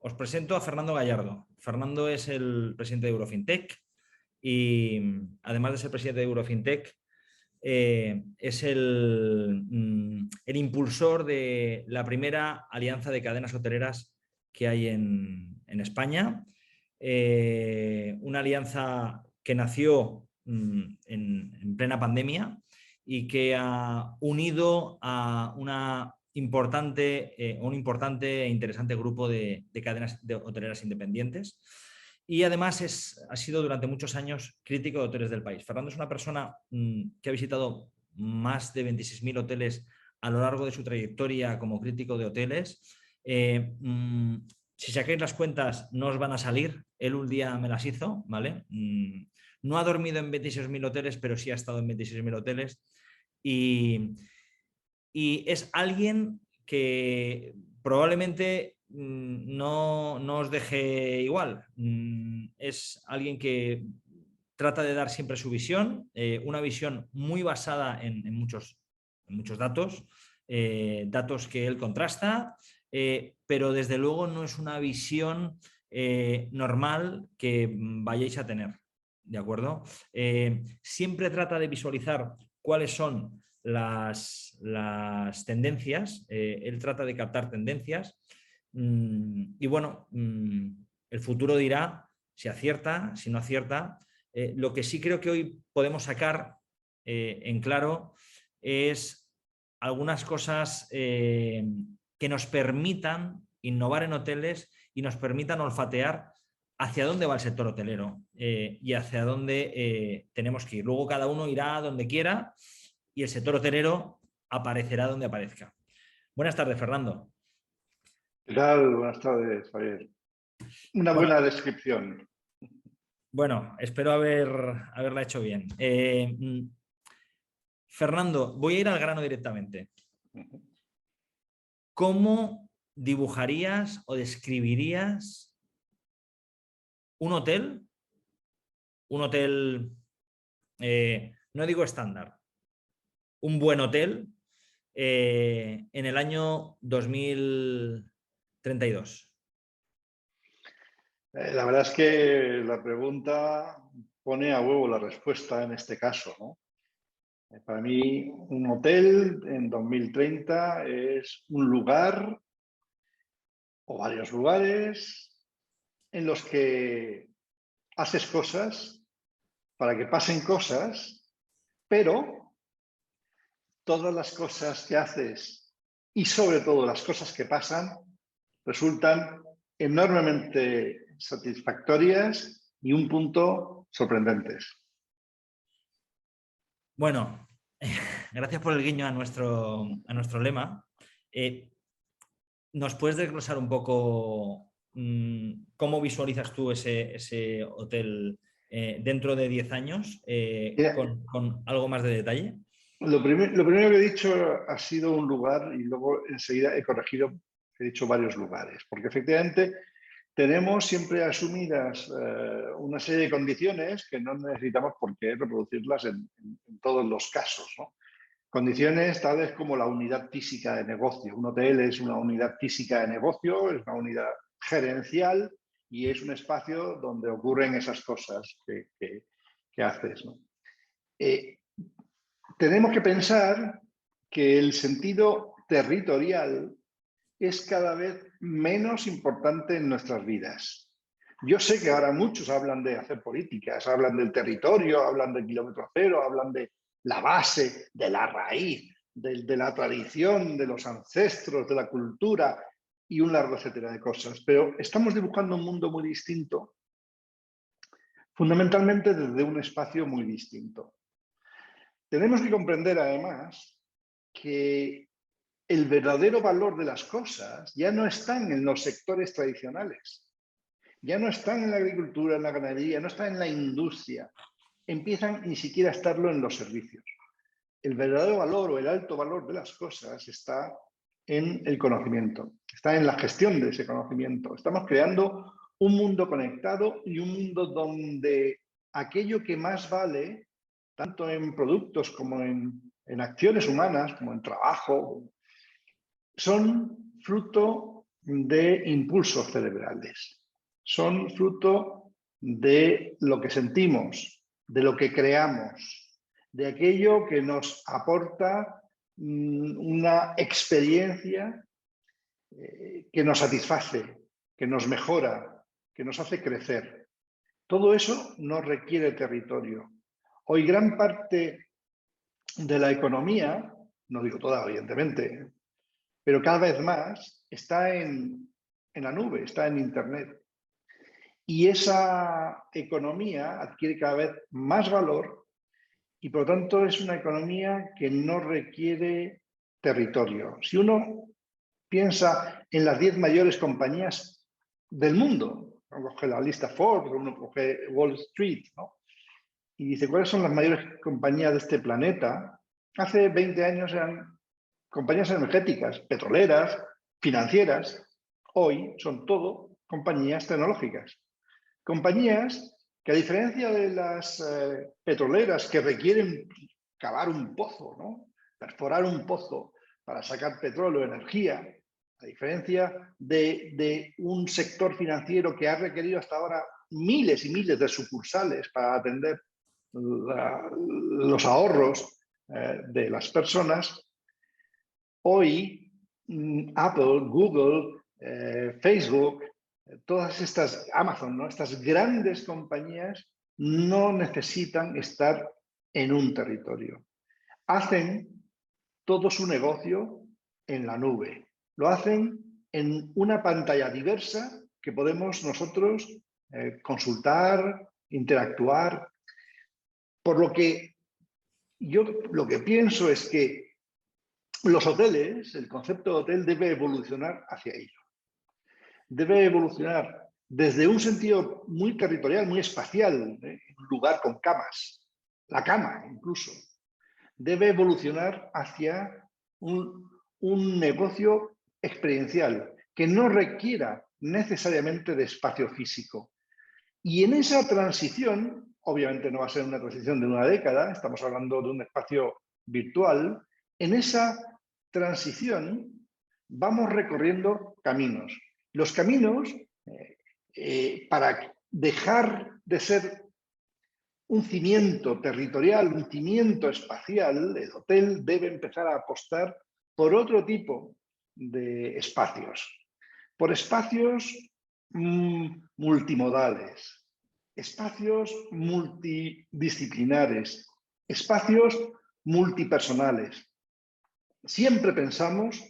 os presento a Fernando Gallardo. Fernando es el presidente de Eurofintech y además de ser presidente de Eurofintech, es el impulsor de la primera alianza de cadenas hoteleras que hay en España. Una alianza que nació en plena pandemia y que ha unido a un importante e interesante grupo de cadenas hoteleras independientes. Y además ha sido durante muchos años crítico de hoteles del país. Fernando es una persona que ha visitado más de 26.000 hoteles a lo largo de su trayectoria como crítico de hoteles. Si sacáis las cuentas, no os van a salir. Él un día me las hizo, ¿vale? No ha dormido en 26.000 hoteles, pero sí ha estado en 26.000 hoteles. Y es alguien que probablemente no os deje igual. Es alguien que trata de dar siempre su visión, una visión muy basada en muchos datos, datos que él contrasta, pero desde luego no es una visión normal que vayáis a tener, ¿de acuerdo? Siempre trata de visualizar cuáles son las tendencias, él trata de captar tendencias y bueno, el futuro dirá si acierta, si no acierta. Lo que sí creo que hoy podemos sacar en claro es algunas cosas que nos permitan innovar en hoteles y nos permitan olfatear hacia dónde va el sector hotelero y hacia dónde tenemos que ir. Luego cada uno irá a donde quiera y el sector hotelero aparecerá donde aparezca. Buenas tardes, Fernando. ¿Qué tal? Buenas tardes, Javier. Una Bueno, buena descripción. bueno, espero haberla hecho bien. Fernando, voy a ir al grano directamente. ¿Cómo dibujarías o describirías un hotel? Un hotel, no digo estándar, un buen hotel en el año 2032. La verdad es que la pregunta pone a huevo la respuesta en este caso, ¿no? Para mí, un hotel en 2030 es un lugar o varios lugares en los que haces cosas para que pasen cosas, pero todas las cosas que haces y sobre todo las cosas que pasan resultan enormemente satisfactorias y un punto sorprendentes. Bueno, gracias por el guiño a nuestro lema. ¿Nos puedes desglosar un poco cómo visualizas tú ese hotel dentro de 10 años con algo más de detalle? Lo primero que he dicho ha sido un lugar y luego enseguida he corregido, he dicho varios lugares, porque efectivamente tenemos siempre asumidas una serie de condiciones que no necesitamos por qué reproducirlas en todos los casos, ¿no? Condiciones tal vez como la unidad física de negocio. Un hotel es una unidad física de negocio, es una unidad gerencial y es un espacio donde ocurren esas cosas que haces, ¿no? Tenemos que pensar que el sentido territorial es cada vez menos importante en nuestras vidas. Yo sé que ahora muchos hablan de hacer políticas, hablan del territorio, hablan del kilómetro cero, hablan de la base, de la raíz, de la tradición, de los ancestros, de la cultura y un largo etcétera de cosas. Pero estamos dibujando un mundo muy distinto, fundamentalmente desde un espacio muy distinto. Tenemos que comprender además que el verdadero valor de las cosas ya no están en los sectores tradicionales, ya no están en la agricultura, en la ganadería, no están en la industria, empiezan ni siquiera a estarlo en los servicios. El verdadero valor o el alto valor de las cosas está en el conocimiento, está en la gestión de ese conocimiento. Estamos creando un mundo conectado y un mundo donde aquello que más vale, tanto en productos como en acciones humanas, como en trabajo, son fruto de impulsos cerebrales. Son fruto de lo que sentimos, de lo que creamos, de aquello que nos aporta una experiencia que nos satisface, que nos mejora, que nos hace crecer. Todo eso no requiere territorio. Hoy gran parte de la economía, no digo toda evidentemente, pero cada vez más está en la nube, está en Internet. Y esa economía adquiere cada vez más valor y por lo tanto es una economía que no requiere territorio. Si uno piensa en las 10 mayores compañías del mundo, uno coge la lista Forbes, uno coge Wall Street, ¿no? Y dice, ¿cuáles son las mayores compañías de este planeta? Hace 20 años eran compañías energéticas, petroleras, financieras. Hoy son todo compañías tecnológicas. Compañías que, a diferencia de las petroleras que requieren cavar un pozo, ¿no? Perforar un pozo para sacar petróleo, energía, a diferencia de un sector financiero que ha requerido hasta ahora miles y miles de sucursales para atender los ahorros de las personas, hoy Apple, Google, Facebook, todas estas, Amazon, ¿no? Estas grandes compañías no necesitan estar en un territorio. Hacen todo su negocio en la nube. Lo hacen en una pantalla diversa que podemos nosotros consultar, interactuar. Por lo que yo lo que pienso es que los hoteles, el concepto de hotel debe evolucionar hacia ello. Debe evolucionar desde un sentido muy territorial, muy espacial, un lugar con camas, la cama incluso. Debe evolucionar hacia un negocio experiencial que no requiera necesariamente de espacio físico. Y en esa transición, obviamente no va a ser una transición de una década, estamos hablando de un espacio virtual, en esa transición vamos recorriendo caminos. Los caminos, para dejar de ser un cimiento territorial, un cimiento espacial, el hotel debe empezar a apostar por otro tipo de espacios, por espacios multimodales, espacios multidisciplinares, espacios multipersonales. Siempre pensamos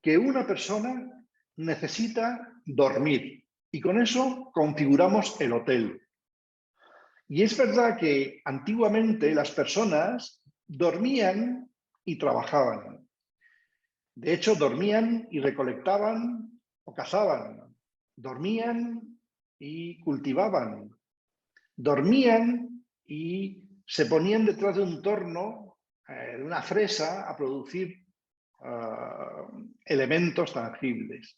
que una persona necesita dormir y con eso configuramos el hotel. Y es verdad que antiguamente las personas dormían y trabajaban. De hecho, dormían y recolectaban o cazaban. Dormían y cultivaban. Dormían y se ponían detrás de un torno, de una fresa, a producir elementos tangibles.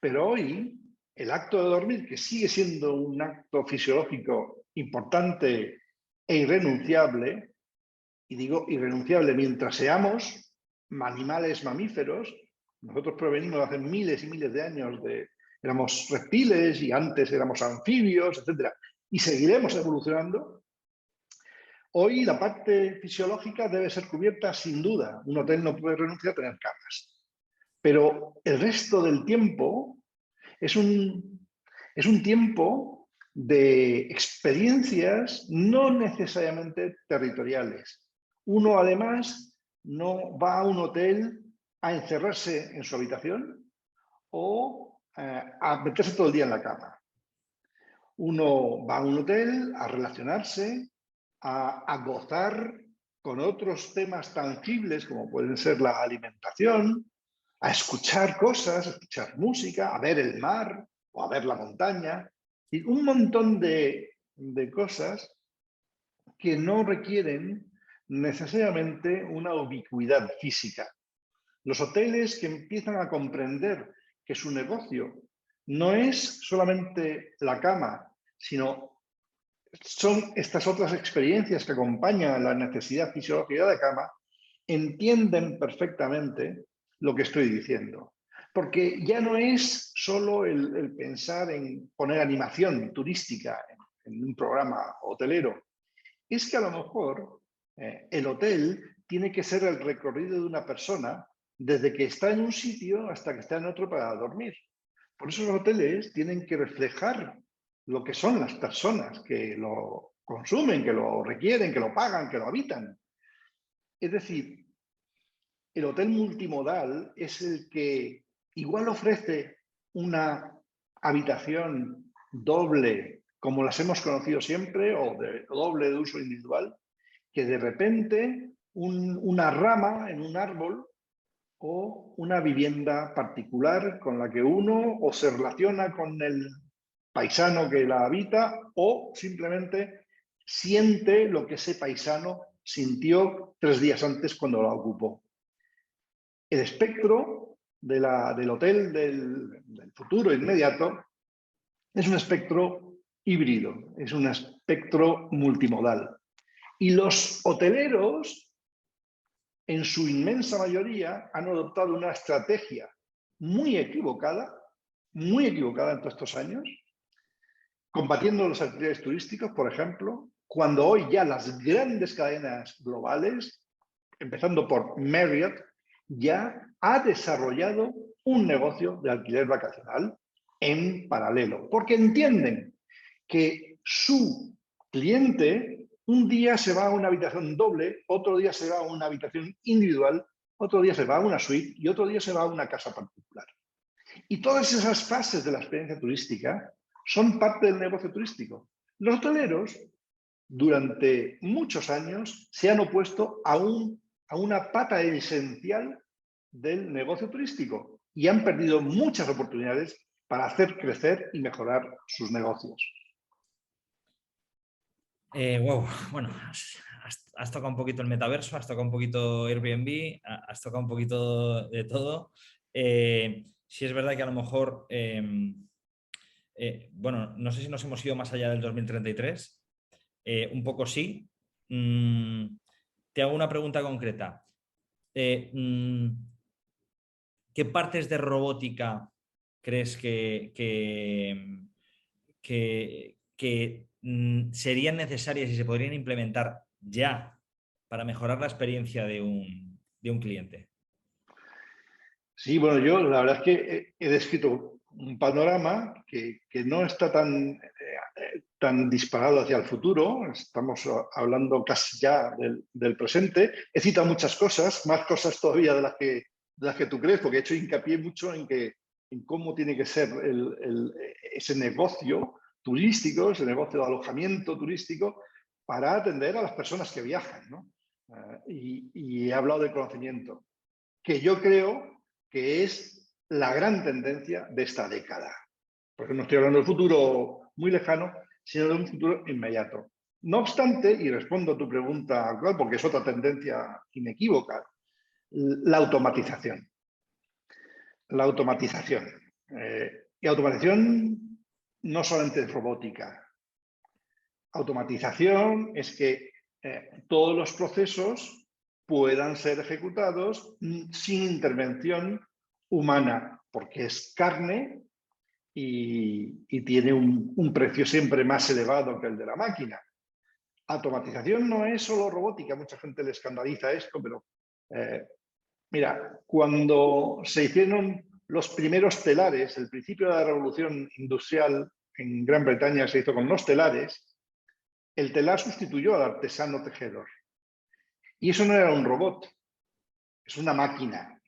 Pero hoy, el acto de dormir, que sigue siendo un acto fisiológico importante e irrenunciable, y digo irrenunciable mientras seamos animales mamíferos, nosotros provenimos de hace miles y miles de años éramos reptiles y antes éramos anfibios, etc. Y seguiremos evolucionando. Hoy la parte fisiológica debe ser cubierta sin duda. Un hotel no puede renunciar a tener camas. Pero el resto del tiempo es un tiempo de experiencias no necesariamente territoriales. Uno, además, no va a un hotel a encerrarse en su habitación o a meterse todo el día en la cama. Uno va a un hotel a relacionarse, a gozar con otros temas tangibles como pueden ser la alimentación, a escuchar cosas, a escuchar música, a ver el mar o a ver la montaña, y un montón de cosas que no requieren necesariamente una ubicuidad física. Los hoteles que empiezan a comprender que su negocio no es solamente la cama, sino son estas otras experiencias que acompañan a la necesidad fisiológica de cama, entienden perfectamente lo que estoy diciendo. Porque ya no es solo el pensar en poner animación turística en un programa hotelero. Es que a lo mejor el hotel tiene que ser el recorrido de una persona desde que está en un sitio hasta que está en otro para dormir. Por eso los hoteles tienen que reflejar lo que son las personas que lo consumen, que lo requieren, que lo pagan, que lo habitan. Es decir, el hotel multimodal es el que igual ofrece una habitación doble, como las hemos conocido siempre, o doble de uso individual, que de repente una rama en un árbol o una vivienda particular con la que uno o se relaciona con el paisano que la habita o simplemente siente lo que ese paisano sintió 3 días antes cuando la ocupó. El espectro del hotel del futuro inmediato es un espectro híbrido, es un espectro multimodal. Y los hoteleros, en su inmensa mayoría, han adoptado una estrategia muy equivocada en todos estos años, combatiendo los alquileres turísticos, por ejemplo, cuando hoy ya las grandes cadenas globales, empezando por Marriott, ya ha desarrollado un negocio de alquiler vacacional en paralelo, porque entienden que su cliente un día se va a una habitación doble, otro día se va a una habitación individual, otro día se va a una suite y otro día se va a una casa particular. Y todas esas fases de la experiencia turística son parte del negocio turístico. Los hoteleros, durante muchos años, se han opuesto a una pata esencial del negocio turístico y han perdido muchas oportunidades para hacer crecer y mejorar sus negocios. Wow, bueno, has tocado un poquito el metaverso, has tocado un poquito Airbnb, has tocado un poquito de todo. Sí es verdad que a lo mejor, bueno, no sé si nos hemos ido más allá del 2033, un poco sí. Te hago una pregunta concreta. ¿Qué partes de robótica crees que serían necesarias y se podrían implementar ya para mejorar la experiencia de un cliente? Sí, bueno, yo la verdad es que he descrito un panorama que no está tan disparado hacia el futuro. Estamos hablando casi ya del presente. He citado muchas cosas, más cosas todavía de las que tú crees, porque he hecho hincapié mucho en cómo tiene que ser ese negocio turístico, ese negocio de alojamiento turístico, para atender a las personas que viajan, ¿no? Y he hablado de conocimiento, que yo creo que es la gran tendencia de esta década. Porque no estoy hablando del futuro muy lejano, sino de un futuro inmediato. No obstante, y respondo a tu pregunta actual, porque es otra tendencia inequívoca, la automatización. La automatización. Y automatización no solamente es robótica. Automatización es que todos los procesos puedan ser ejecutados sin intervención humana, porque es carne y tiene un precio siempre más elevado que el de la máquina. Automatización no es solo robótica, mucha gente le escandaliza esto, pero mira, cuando se hicieron los primeros telares, el principio de la revolución industrial en Gran Bretaña se hizo con los telares, el telar sustituyó al artesano tejedor. Y eso no era un robot, es una máquina.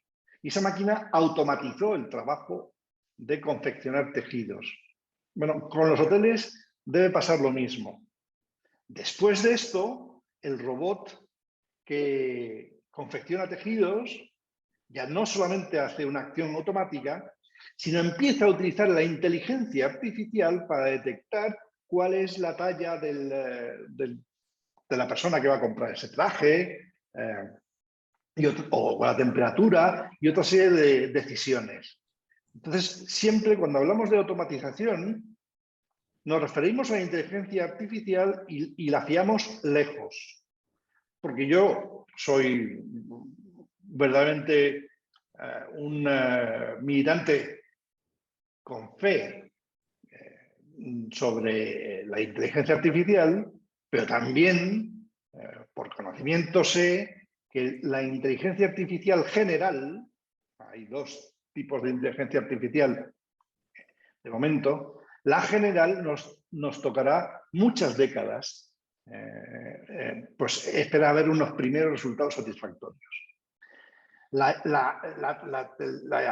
Y esa máquina automatizó el trabajo de confeccionar tejidos. Bueno, con los hoteles debe pasar lo mismo. Después de esto, el robot que confecciona tejidos ya no solamente hace una acción automática, sino empieza a utilizar la inteligencia artificial para detectar cuál es la talla de la persona que va a comprar ese traje, o la temperatura y otra serie de decisiones. Entonces, siempre cuando hablamos de automatización, nos referimos a la inteligencia artificial y la fiamos lejos. Porque yo soy verdaderamente un militante con fe sobre la inteligencia artificial, pero también por conocimiento sé que la inteligencia artificial general, hay dos tipos de inteligencia artificial de momento, la general nos tocará muchas décadas, pues espera ver unos primeros resultados satisfactorios. La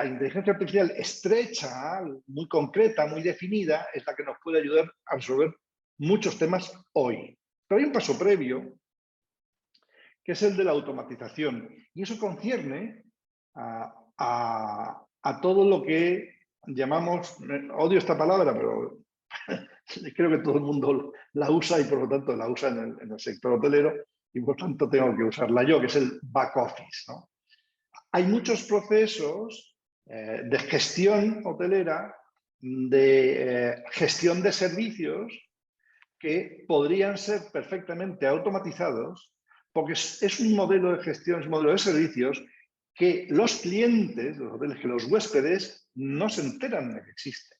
inteligencia artificial estrecha, muy concreta, muy definida, es la que nos puede ayudar a resolver muchos temas hoy. Pero hay un paso previo, que es el de la automatización. Y eso concierne a todo lo que llamamos, odio esta palabra, pero creo que todo el mundo la usa y por lo tanto la usa en el sector hotelero y por tanto tengo que usarla yo, que es el back office, ¿no? Hay muchos procesos de gestión hotelera, de gestión de servicios que podrían ser perfectamente automatizados porque es un modelo de gestión, es un modelo de servicios que los clientes, los hoteles, que los huéspedes no se enteran de que existen.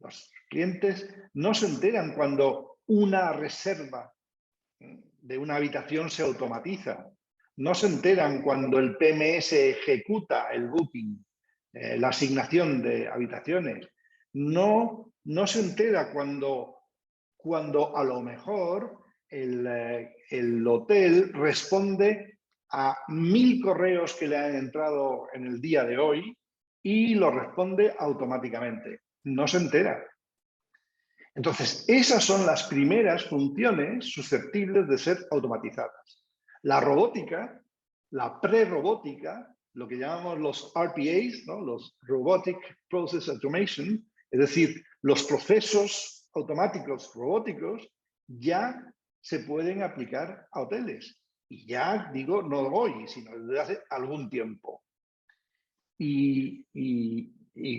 Los clientes no se enteran cuando una reserva de una habitación se automatiza. No se enteran cuando el PMS ejecuta el booking, la asignación de habitaciones. No se entera cuando a lo mejor el hotel responde a 1000 correos que le han entrado en el día de hoy y lo responde automáticamente. No se entera. Entonces, esas son las primeras funciones susceptibles de ser automatizadas. La robótica, la prerrobótica, lo que llamamos los RPAs, ¿no? Los Robotic Process Automation, es decir, los procesos automáticos robóticos ya se pueden aplicar a hoteles. Y ya digo, no hoy, sino desde hace algún tiempo. Y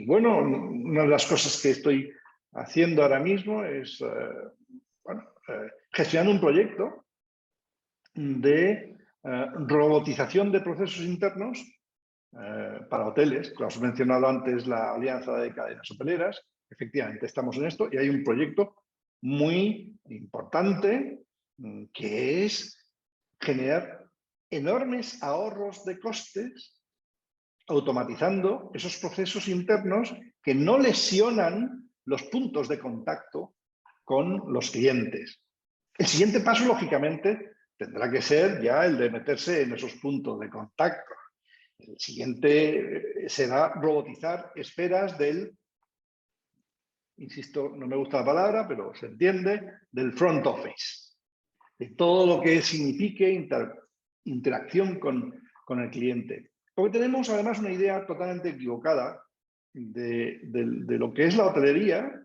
bueno, una de las cosas que estoy haciendo ahora mismo es gestionando un proyecto de robotización de procesos internos para hoteles. Lo has mencionado antes, la Alianza de Cadenas Hoteleras. Efectivamente, estamos en esto y hay un proyecto muy importante que es generar enormes ahorros de costes automatizando esos procesos internos que no lesionan los puntos de contacto con los clientes. El siguiente paso, lógicamente, tendrá que ser ya el de meterse en esos puntos de contacto. El siguiente será robotizar esferas del, insisto, no me gusta la palabra, pero se entiende, del front office. De todo lo que signifique interacción con el cliente. Porque tenemos además una idea totalmente equivocada de lo que es la hotelería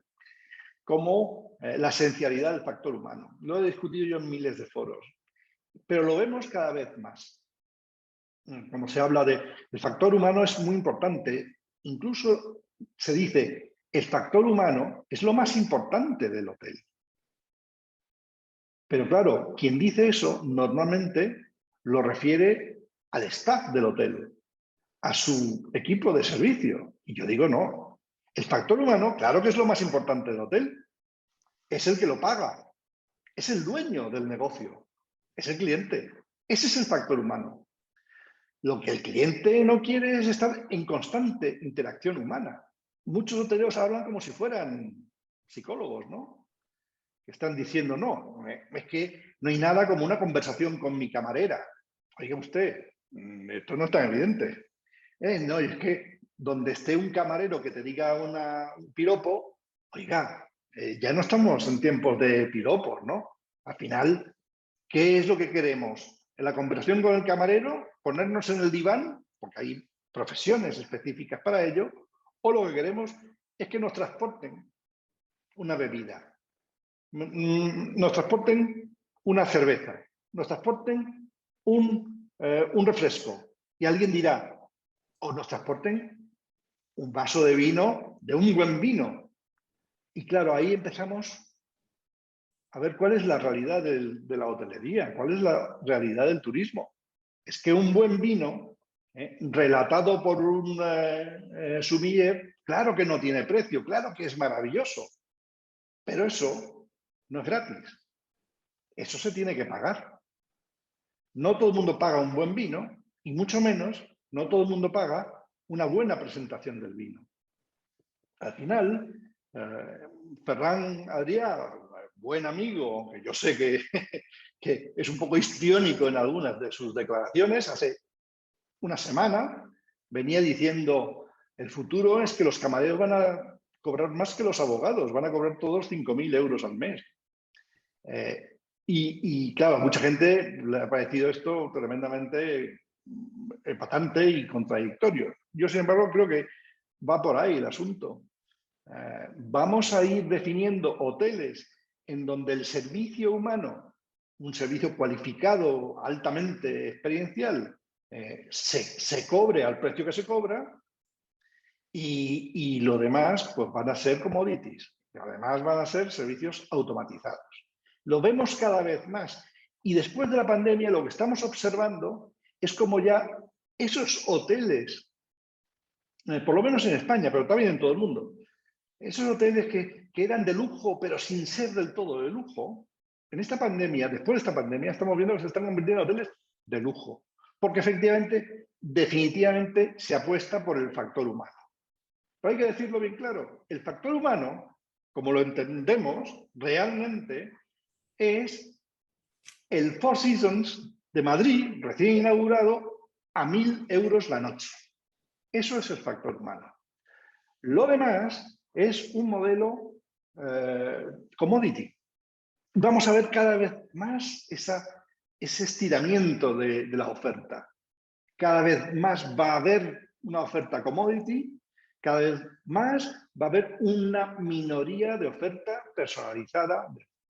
como la esencialidad del factor humano. Lo he discutido yo en miles de foros, pero lo vemos cada vez más. Cuando se habla del factor humano es muy importante. Incluso se dice, el factor humano es lo más importante del hotel. Pero claro, quien dice eso normalmente lo refiere al staff del hotel, a su equipo de servicio. Y yo digo, no. El factor humano, claro que es lo más importante del hotel. Es el que lo paga. Es el dueño del negocio. Es el cliente. Ese es el factor humano. Lo que el cliente no quiere es estar en constante interacción humana. Muchos hoteleros hablan como si fueran psicólogos, ¿no? Que están diciendo, no, es que no hay nada como una conversación con mi camarera. Oiga usted, esto no es tan evidente. No, es que donde esté un camarero que te diga un piropo, oiga, ya no estamos en tiempos de piropos, ¿no? Al final, ¿qué es lo que queremos? En la conversación con el camarero, ponernos en el diván, porque hay profesiones específicas para ello, o lo que queremos es que nos transporten una bebida, nos transporten una cerveza, nos transporten un refresco. Y alguien dirá, o nos transporten un vaso de vino, de un buen vino. Y claro, ahí empezamos a ver cuál es la realidad de la hotelería, cuál es la realidad del turismo. Es que un buen vino relatado por un sommelier, claro que no tiene precio, claro que es maravilloso, pero eso no es gratis, eso se tiene que pagar. No todo el mundo paga un buen vino y mucho menos, no todo el mundo paga una buena presentación del vino. Al final, Ferran Adrià, buen amigo, aunque yo sé que es un poco histriónico en algunas de sus declaraciones, hace una semana venía diciendo: el futuro es que los camareros van a cobrar más que los abogados, van a cobrar todos 5.000 euros al mes. Y claro, a mucha gente le ha parecido esto tremendamente epatante y contradictorio. Yo, sin embargo, creo que va por ahí el asunto. Vamos a ir definiendo hoteles en donde el servicio humano, un servicio cualificado, altamente experiencial, se cobre al precio que se cobra, y lo demás pues van a ser commodities, y además van a ser servicios automatizados. Lo vemos cada vez más, y después de la pandemia lo que estamos observando es como ya esos hoteles, por lo menos en España, pero también en todo el mundo, esos hoteles que eran de lujo, pero sin ser del todo de lujo, en esta pandemia, después de esta pandemia, estamos viendo que se están convirtiendo en hoteles de lujo, porque efectivamente, definitivamente, se apuesta por el factor humano. Pero hay que decirlo bien claro, el factor humano, como lo entendemos realmente, es el Four Seasons de Madrid, recién inaugurado, a 1.000 euros la noche. Eso es el factor humano. Lo demás es un modelo commodity. Vamos a ver cada vez más ese estiramiento de la oferta. Cada vez más va a haber una oferta commodity, cada vez más va a haber una minoría de oferta personalizada,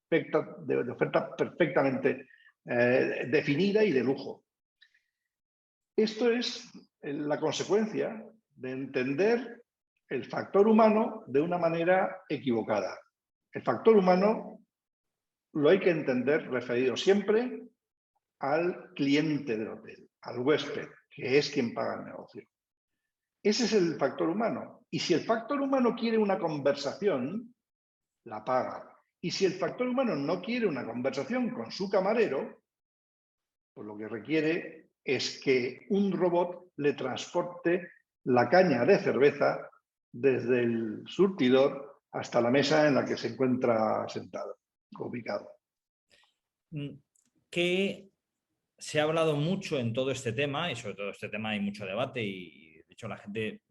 de oferta perfectamente definida y de lujo. Esto es la consecuencia de entender el factor humano de una manera equivocada. El factor humano lo hay que entender referido siempre al cliente del hotel, al huésped, que es quien paga el negocio. Ese es el factor humano. Y si el factor humano quiere una conversación, la paga. Y si el factor humano no quiere una conversación con su camarero, pues lo que requiere es que un robot le transporte la caña de cerveza desde el surtidor hasta la mesa en la que se encuentra sentado, ubicado. Que se ha hablado mucho en todo este tema, y sobre todo este tema hay mucho debate, y de hecho la gente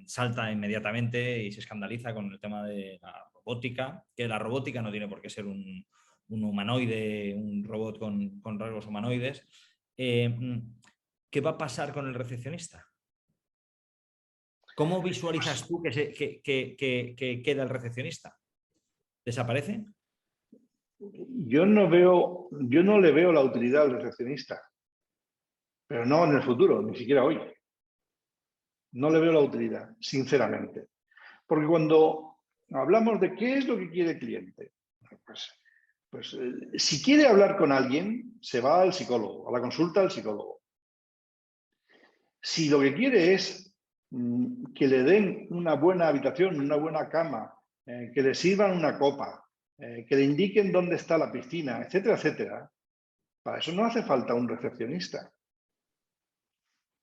salta inmediatamente y se escandaliza con el tema de la robótica, que la robótica no tiene por qué ser un humanoide, un robot con rasgos humanoides. ¿Qué va a pasar con el recepcionista? ¿Cómo visualizas tú que queda el recepcionista? ¿Desaparece? Yo no le veo la utilidad al recepcionista, pero no en el futuro, ni siquiera hoy. No le veo la utilidad, sinceramente. Porque cuando hablamos de qué es lo que quiere el cliente, pues si quiere hablar con alguien, se va al psicólogo, a la consulta al psicólogo. Si lo que quiere es que le den una buena habitación, una buena cama, que le sirvan una copa, que le indiquen dónde está la piscina, etcétera, etcétera, para eso no hace falta un recepcionista.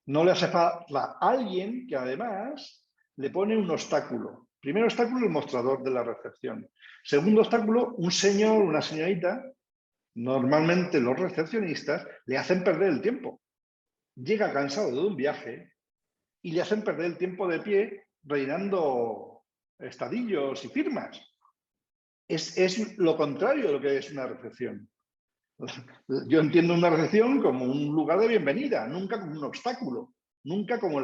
No le hace falta alguien que además le pone un obstáculo. Primer obstáculo, el mostrador de la recepción. Segundo obstáculo, un señor, una señorita. Normalmente los recepcionistas le hacen perder el tiempo. Llega cansado de un viaje y le hacen perder el tiempo de pie rellenando estadillos y firmas. Es lo contrario de lo que es una recepción. Yo entiendo una recepción como un lugar de bienvenida, nunca como un obstáculo, nunca como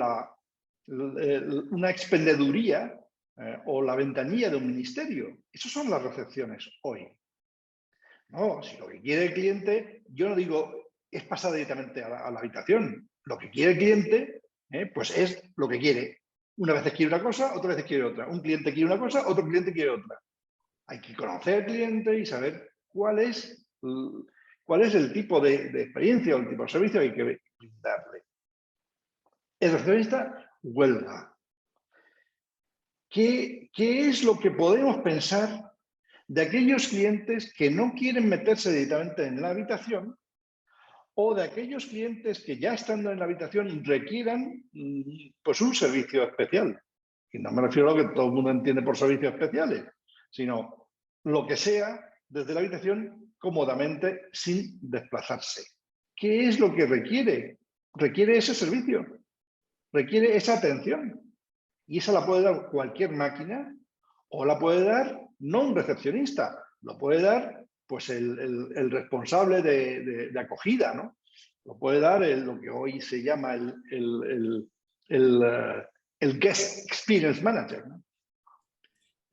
una expendeduría o la ventanilla de un ministerio. Esas son las recepciones hoy. No, si lo que quiere el cliente, yo no digo es pasar directamente a la habitación. Lo que quiere el cliente, pues es lo que quiere. Una vez quiere una cosa, otra vez quiere otra. Un cliente quiere una cosa, otro cliente quiere otra. Hay que conocer al cliente y saber cuál es el tipo de experiencia o el tipo de servicio que hay que brindarle. el recepcionista huelga. ¿Qué es lo que podemos pensar de aquellos clientes que no quieren meterse directamente en la habitación o de aquellos clientes que ya estando en la habitación requieran pues un servicio especial? Y no me refiero a lo que todo el mundo entiende por servicios especiales, sino lo que sea desde la habitación cómodamente sin desplazarse. ¿Qué es lo que requiere? Requiere ese servicio, requiere esa atención. Y esa la puede dar cualquier máquina o la puede dar no un recepcionista, lo puede dar pues el responsable de acogida, ¿no? Lo puede dar lo que hoy se llama el Guest Experience Manager, ¿no?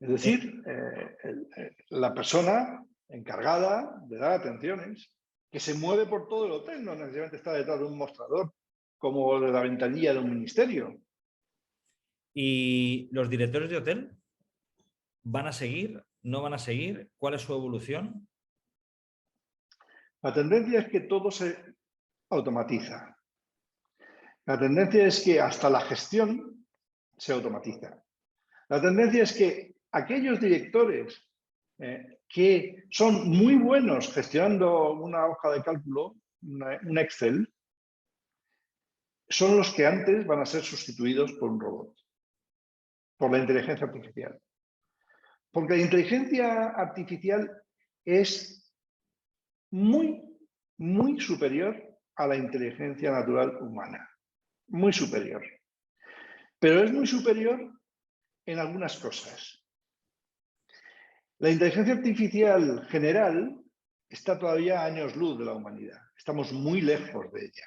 Es decir, la persona encargada de dar atenciones, que se mueve por todo el hotel, no necesariamente está detrás de un mostrador como de la ventanilla de un ministerio. ¿Y los directores de hotel van a seguir? ¿No van a seguir? ¿Cuál es su evolución? La tendencia es que todo se automatiza. La tendencia es que hasta la gestión se automatiza. La tendencia es que aquellos directores que son muy buenos gestionando una hoja de cálculo, un Excel, son los que antes van a ser sustituidos por un robot, por la inteligencia artificial. Porque la inteligencia artificial es muy, muy superior a la inteligencia natural humana. Muy superior. Pero es muy superior en algunas cosas. La inteligencia artificial general está todavía a años luz de la humanidad. Estamos muy lejos de ella.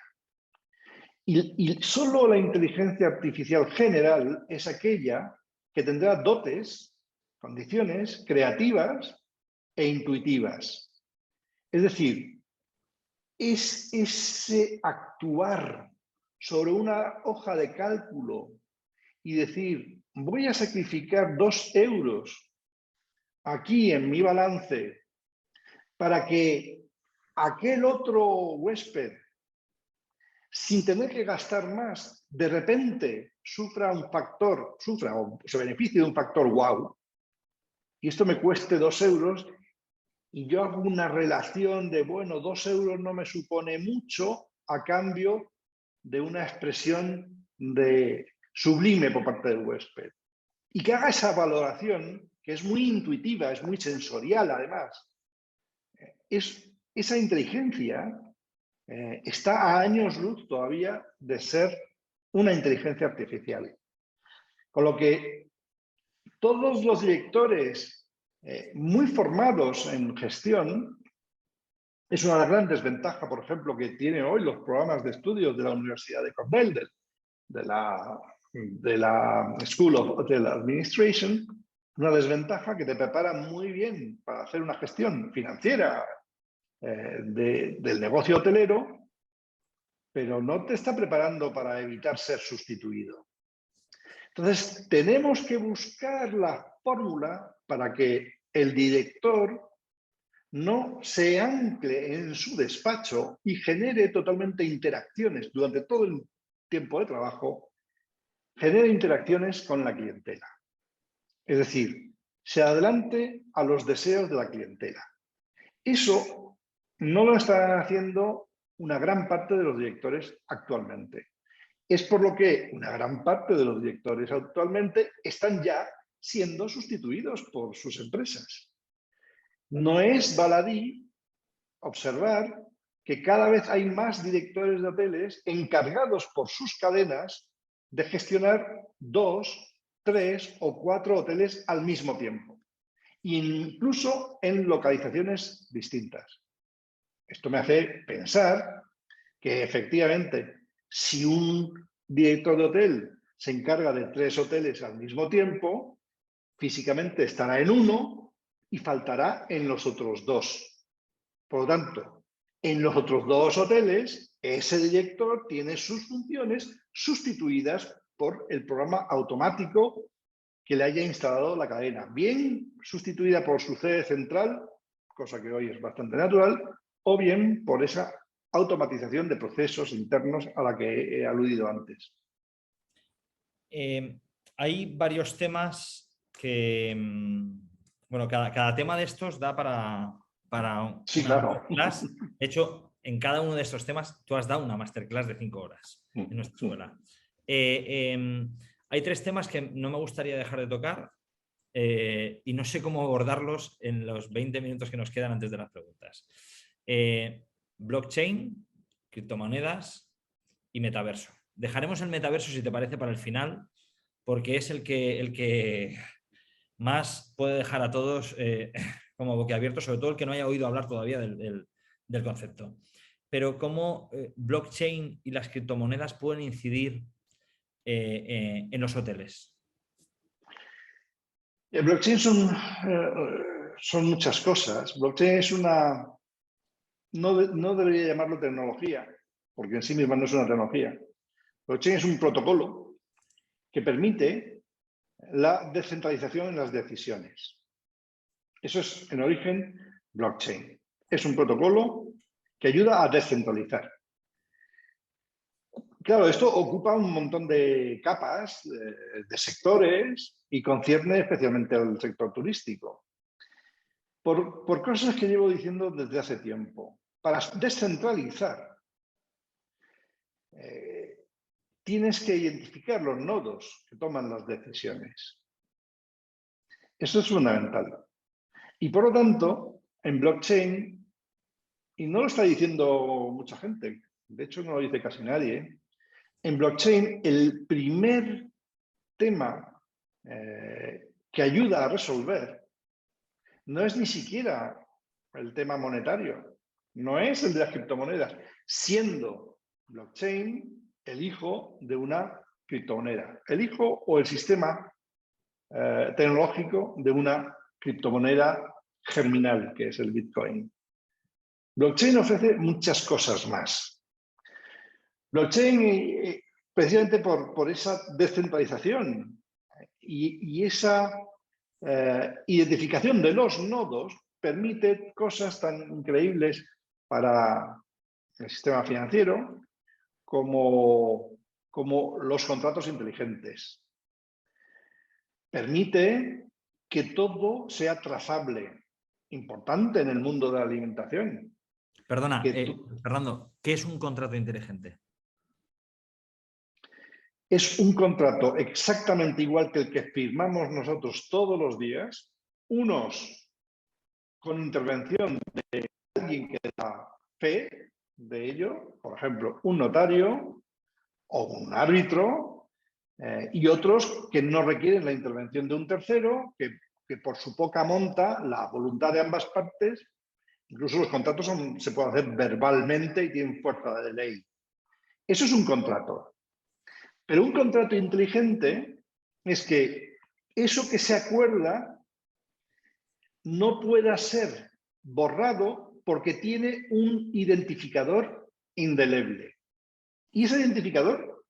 Y solo la inteligencia artificial general es aquella que tendrá dotes, condiciones creativas e intuitivas. Es decir, es ese actuar sobre una hoja de cálculo y decir, voy a sacrificar 2 euros aquí en mi balance para que aquel otro huésped, sin tener que gastar más, de repente sufra o se beneficie de un factor wow, y esto me cueste 2 euros, y yo hago una relación de, bueno, 2 euros no me supone mucho a cambio de una expresión de sublime por parte del huésped. Y que haga esa valoración, que es muy intuitiva, es muy sensorial además. Esa inteligencia está a años luz todavía de ser una inteligencia artificial. Con lo que todos los directores muy formados en gestión, es una gran desventaja, por ejemplo, que tienen hoy los programas de estudios de la Universidad de Cornell, de la School of Hotel Administration, una desventaja que te prepara muy bien para hacer una gestión financiera del negocio hotelero, pero no te está preparando para evitar ser sustituido. Entonces, tenemos que buscar la fórmula para que el director no se ancle en su despacho y genere totalmente interacciones durante todo el tiempo de trabajo, genere interacciones con la clientela. Es decir, se adelante a los deseos de la clientela. Eso no lo están haciendo una gran parte de los directores actualmente. Es por lo que una gran parte de los directores actualmente están ya siendo sustituidos por sus empresas. No es baladí observar que cada vez hay más directores de hoteles encargados por sus cadenas de gestionar 2, 3 o 4 hoteles al mismo tiempo, incluso en localizaciones distintas. Esto me hace pensar que efectivamente, si un director de hotel se encarga de 3 hoteles al mismo tiempo, físicamente estará en uno y faltará en los otros 2. Por lo tanto, en los otros 2 hoteles, ese director tiene sus funciones sustituidas por el programa automático que le haya instalado la cadena. Bien sustituida por su sede central, cosa que hoy es bastante natural, o bien por esa automatización de procesos internos a la que he aludido antes. hay varios temas que, bueno, cada tema de estos da para Sí, una claro. masterclass. De hecho, en cada uno de estos temas tú has dado una masterclass de 5 horas en nuestra escuela. Hay 3 temas que no me gustaría dejar de tocar y no sé cómo abordarlos en los 20 minutos que nos quedan antes de las preguntas. Blockchain, criptomonedas y metaverso. Dejaremos el metaverso, si te parece, para el final, porque es el que más puede dejar a todos como boquiabiertos, sobre todo el que no haya oído hablar todavía del concepto. Pero cómo blockchain y las criptomonedas pueden incidir en los hoteles. El blockchain son muchas cosas. Blockchain es una... No debería llamarlo tecnología, porque en sí misma no es una tecnología. Blockchain es un protocolo que permite la descentralización en las decisiones. Eso es, en origen, blockchain. Es un protocolo que ayuda a descentralizar. Claro, esto ocupa un montón de capas, de sectores y concierne especialmente al sector turístico. Por cosas que llevo diciendo desde hace tiempo. Para descentralizar, tienes que identificar los nodos que toman las decisiones. Eso es fundamental. Y por lo tanto, en blockchain, y no lo está diciendo mucha gente, de hecho no lo dice casi nadie, en blockchain el primer tema que ayuda a resolver no es ni siquiera el tema monetario, no es el de las criptomonedas, siendo blockchain el hijo de una criptomoneda, el hijo o el sistema tecnológico de una criptomoneda germinal, que es el Bitcoin. Blockchain ofrece muchas cosas más. Blockchain, precisamente por esa descentralización y esa identificación de los nodos, permite cosas tan increíbles para el sistema financiero como los contratos inteligentes. Permite que todo sea trazable, importante en el mundo de la alimentación. Perdona, Fernando, ¿qué es un contrato inteligente? Es un contrato exactamente igual que el que firmamos nosotros todos los días, unos con intervención de alguien que da fe de ello, por ejemplo, un notario o un árbitro, y otros que no requieren la intervención de un tercero, que por su poca monta, la voluntad de ambas partes, incluso los contratos se pueden hacer verbalmente y tienen fuerza de ley. Eso es un contrato. Pero un contrato inteligente es que eso que se acuerda no pueda ser borrado porque tiene un identificador indeleble. Y ese identificador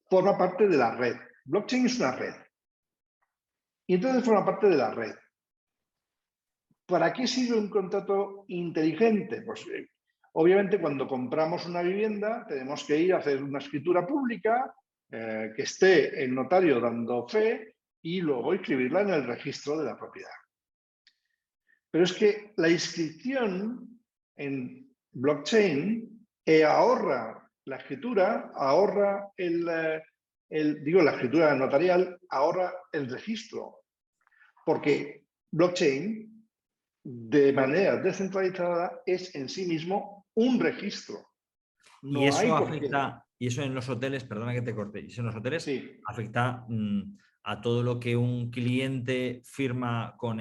forma parte de la red. Blockchain es una red. Y entonces forma parte de la red. ¿Para qué sirve un contrato inteligente? Pues obviamente cuando compramos una vivienda tenemos que ir a hacer una escritura pública, que esté el notario dando fe y luego inscribirla en el registro de la propiedad. Pero es que la inscripción en blockchain ahorra la escritura, ahorra la escritura notarial, ahorra el registro. Porque blockchain, de manera descentralizada, es en sí mismo un registro. No Y eso hay por qué. afecta, y eso en los hoteles, perdona que te corte, y eso en los hoteles Sí, afecta a todo lo que un cliente firma con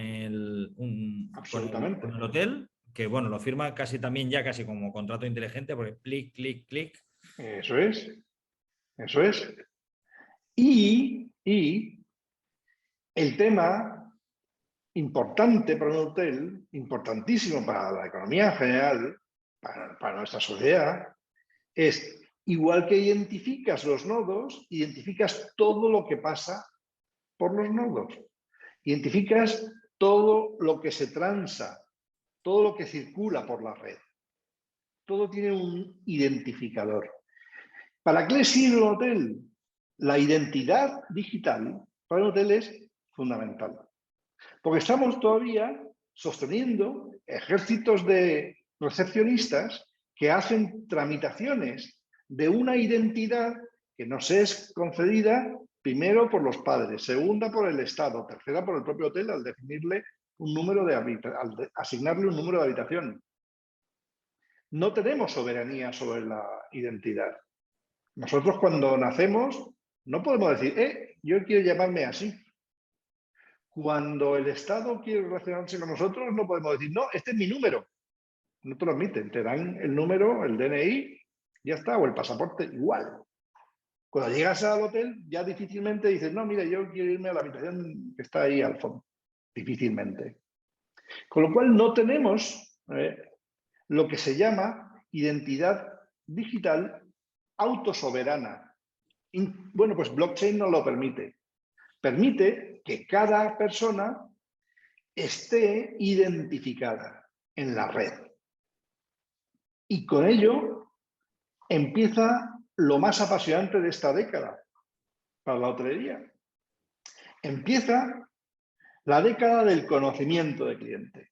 absolutamente. con el hotel, que bueno, lo firma casi también ya casi como contrato inteligente, porque clic, clic, clic. Eso es. Eso es. Y el tema importante para un hotel, importantísimo para la economía en general, para nuestra sociedad, es igual que identificas los nodos, identificas todo lo que pasa por los nodos. Identificas todo lo que se transa, todo lo que circula por la red. Todo tiene un identificador. ¿Para qué sirve el hotel? la identidad digital para un hotel es fundamental. Porque estamos todavía sosteniendo ejércitos de recepcionistas que hacen tramitaciones de una identidad que nos es concedida primero por los padres, segunda por el Estado, tercera por el propio hotel al definirle un número al asignarle un número de habitación. No tenemos soberanía sobre la identidad. Nosotros cuando nacemos no podemos decir, yo quiero llamarme así. Cuando el Estado quiere relacionarse con nosotros no podemos decir, no, este es mi número. No te lo admiten, te dan el número, el DNI, ya está, o el pasaporte, igual. Cuando llegas al hotel ya difícilmente dices, no, mira, yo quiero irme a la habitación que está ahí al fondo. Difícilmente. Con lo cual no tenemos lo que se llama identidad digital autosoberana. Bueno, pues blockchain no lo permite. Permite que cada persona esté identificada en la red. Y con ello empieza lo más apasionante de esta década para la hotelería. Empieza la década del conocimiento del cliente.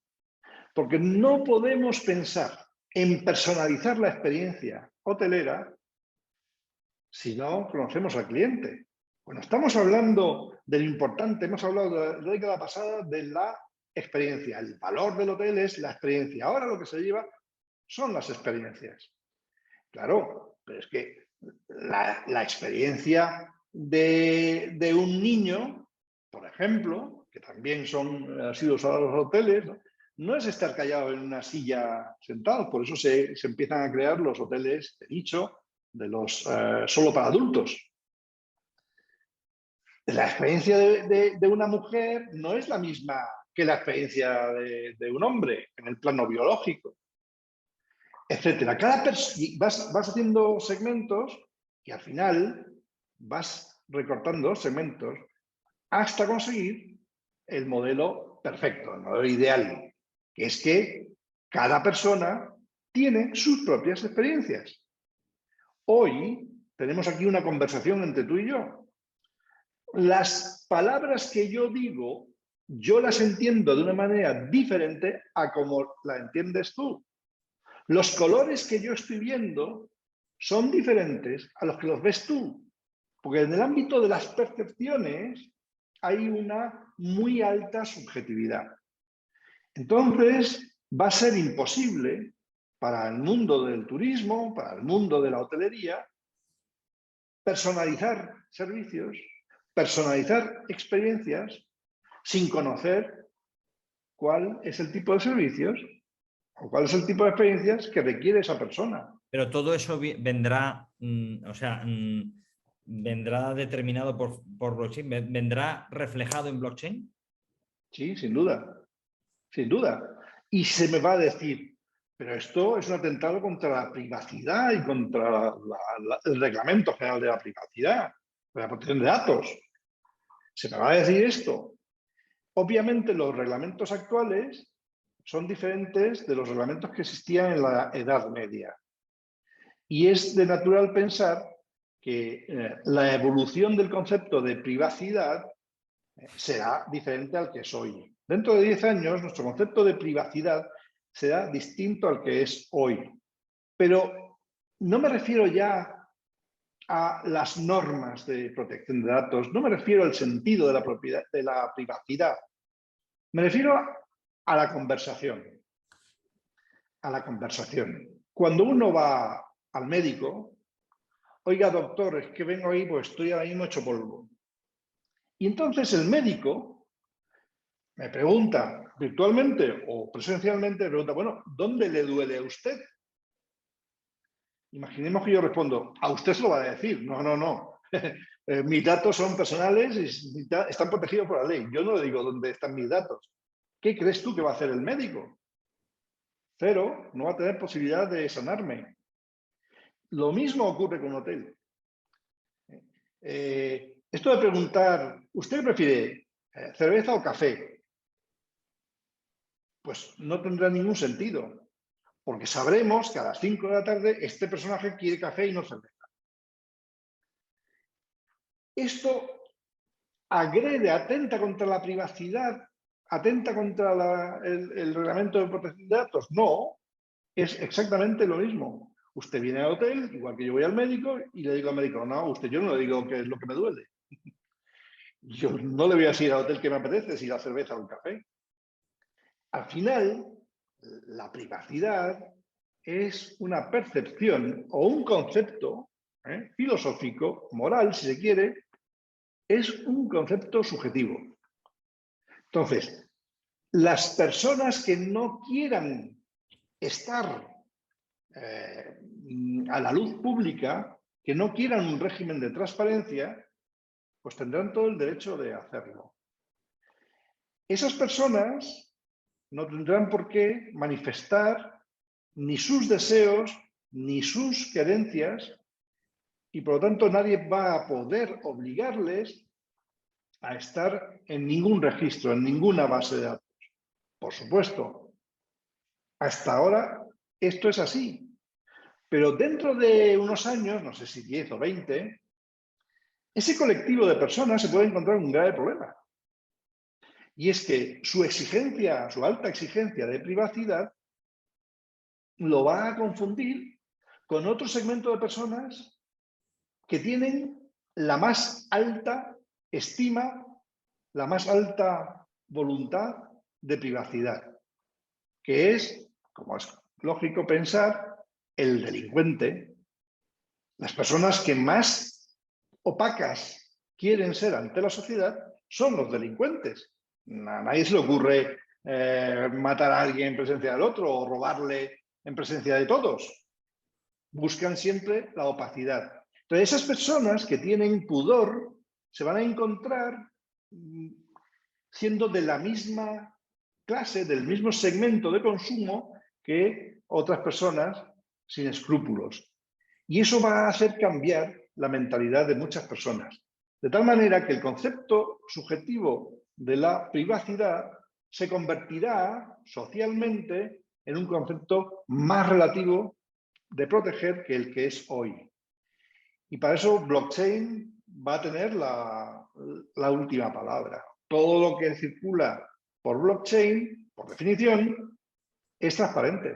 Porque no podemos pensar en personalizar la experiencia hotelera si no conocemos al cliente. Bueno, estamos hablando de lo importante, hemos hablado de la década pasada de la experiencia. El valor del hotel es la experiencia. Ahora lo que se lleva son las experiencias. Claro, pero es que la experiencia de un niño, por ejemplo, que también han sido usados los hoteles, no es estar callado en una silla sentado. Por eso se empiezan a crear los hoteles de nicho, de los solo para adultos. La experiencia de una mujer no es la misma que la experiencia de un hombre en el plano biológico, etcétera. Vas haciendo segmentos y al final vas recortando segmentos hasta conseguir el modelo perfecto, el modelo ideal, que es que cada persona tiene sus propias experiencias. Hoy tenemos aquí una conversación entre tú y yo. Las palabras que yo digo, yo las entiendo de una manera diferente a como la entiendes tú. Los colores que yo estoy viendo son diferentes a los que los ves tú. Porque en el ámbito de las percepciones hay una muy alta subjetividad. Entonces, va a ser imposible para el mundo del turismo, para el mundo de la hotelería, personalizar servicios, personalizar experiencias sin conocer cuál es el tipo de servicios o cuál es el tipo de experiencias que requiere esa persona. Pero todo eso vendrá, vendrá determinado por blockchain, vendrá reflejado en blockchain. Sí, sin duda, sin duda. Y se me va a decir, pero esto es un atentado contra la privacidad y contra el Reglamento General de la Privacidad, de la protección de datos. Se me va a decir esto. Obviamente los reglamentos actuales son diferentes de los reglamentos que existían en la Edad Media. Y es de natural pensar que la evolución del concepto de privacidad será diferente al que es hoy. Dentro de 10 años, nuestro concepto de privacidad será distinto al que es hoy. Pero no me refiero ya a las normas de protección de datos, no me refiero al sentido de la privacidad. Me refiero a la conversación. A la conversación. Cuando uno va al médico, oiga, doctor, es que vengo ahí, pues estoy ahora mismo hecho polvo. Y entonces el médico me pregunta virtualmente o presencialmente, me pregunta, bueno, ¿dónde le duele a usted? Imaginemos que yo respondo, a usted se lo va a decir. No, no, no. Mis datos son personales y están protegidos por la ley. Yo no le digo dónde están mis datos. ¿Qué crees tú que va a hacer el médico? Cero, no va a tener posibilidad de sanarme. Lo mismo ocurre con un hotel. Esto de preguntar, ¿usted prefiere cerveza o café? Pues no tendrá ningún sentido, porque sabremos que a las 5 de la tarde este personaje quiere café y no cerveza. esto agrede, atenta contra la privacidad, atenta contra el reglamento de protección de datos. No, es exactamente lo mismo. Usted viene al hotel, igual que yo voy al médico, y le digo al médico, no, usted, yo no le digo qué es lo que me duele. Yo no le voy a decir al hotel que me apetece, si la cerveza o el café. Al final, la privacidad es una percepción o un concepto filosófico, moral, si se quiere, es un concepto subjetivo. Entonces, las personas que no quieran estar a la luz pública, que no quieran un régimen de transparencia, pues tendrán todo el derecho de hacerlo. Esas personas no tendrán por qué manifestar ni sus deseos ni sus querencias y por lo tanto nadie va a poder obligarles a estar en ningún registro, en ninguna base de datos. Por supuesto, hasta ahora esto es así. Pero dentro de unos años, no sé si 10 o 20, ese colectivo de personas se puede encontrar un grave problema. Y es que su exigencia, su alta exigencia de privacidad, lo va a confundir con otro segmento de personas que tienen la más alta estima, la más alta voluntad de privacidad, que es, como es lógico pensar, el delincuente, las personas que más opacas quieren ser ante la sociedad son los delincuentes. A nadie se le ocurre matar a alguien en presencia del otro o robarle en presencia de todos. Buscan siempre la opacidad. Entonces, esas personas que tienen pudor se van a encontrar siendo de la misma clase, del mismo segmento de consumo que otras personas sin escrúpulos. Y eso va a hacer cambiar la mentalidad de muchas personas. De tal manera que el concepto subjetivo de la privacidad se convertirá socialmente en un concepto más relativo de proteger que el que es hoy. Y para eso blockchain va a tener la última palabra. Todo lo que circula por blockchain, por definición, es transparente.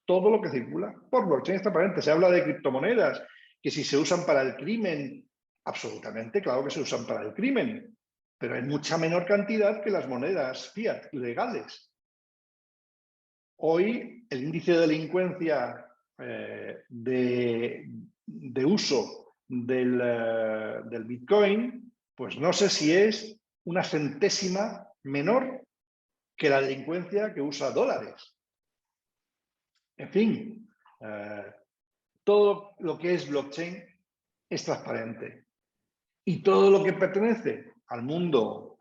Todo lo que circula por blockchain es transparente. Se habla de criptomonedas, que si se usan para el crimen, absolutamente, claro que se usan para el crimen, pero en mucha menor cantidad que las monedas fiat legales. Hoy el índice de delincuencia de uso del Bitcoin, pues no sé si es una centésima menor que la delincuencia que usa dólares. En fin, todo lo que es blockchain es transparente. Y todo lo que pertenece al mundo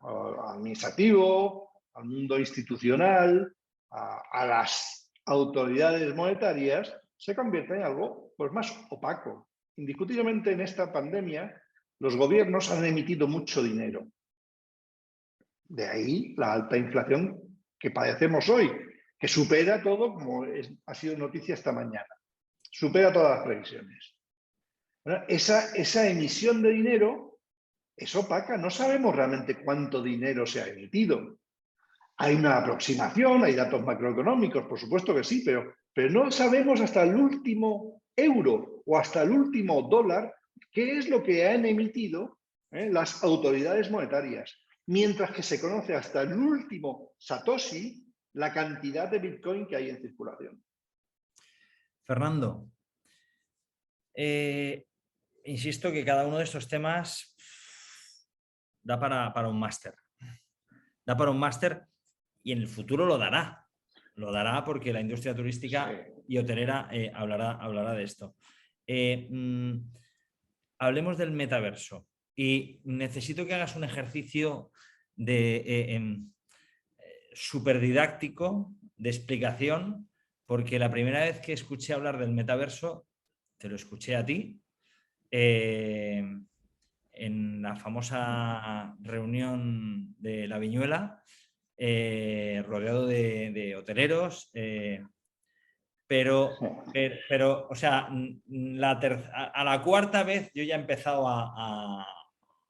administrativo, al mundo institucional, a las autoridades monetarias, se convierte en algo pues, más opaco. Indiscutiblemente en esta pandemia los gobiernos han emitido mucho dinero. De ahí la alta inflación que padecemos hoy, que supera todo, como ha sido noticia esta mañana. Supera todas las previsiones. Bueno, esa emisión de dinero es opaca. No sabemos realmente cuánto dinero se ha emitido. Hay una aproximación, hay datos macroeconómicos, por supuesto que sí, pero no sabemos hasta el último euro o hasta el último dólar qué es lo que han emitido las autoridades monetarias, mientras que se conoce hasta el último satoshi la cantidad de Bitcoin que hay en circulación. Fernando, insisto que cada uno de estos temas da para un máster. Da para un máster y en el futuro lo dará. Lo dará porque la industria turística y hotelera hablará de esto. Hablemos del metaverso y necesito que hagas un ejercicio súper didáctico de explicación, porque la primera vez que escuché hablar del metaverso te lo escuché a ti en la famosa reunión de la Viñuela, rodeado de hoteleros, o sea, a la cuarta vez yo ya he empezado a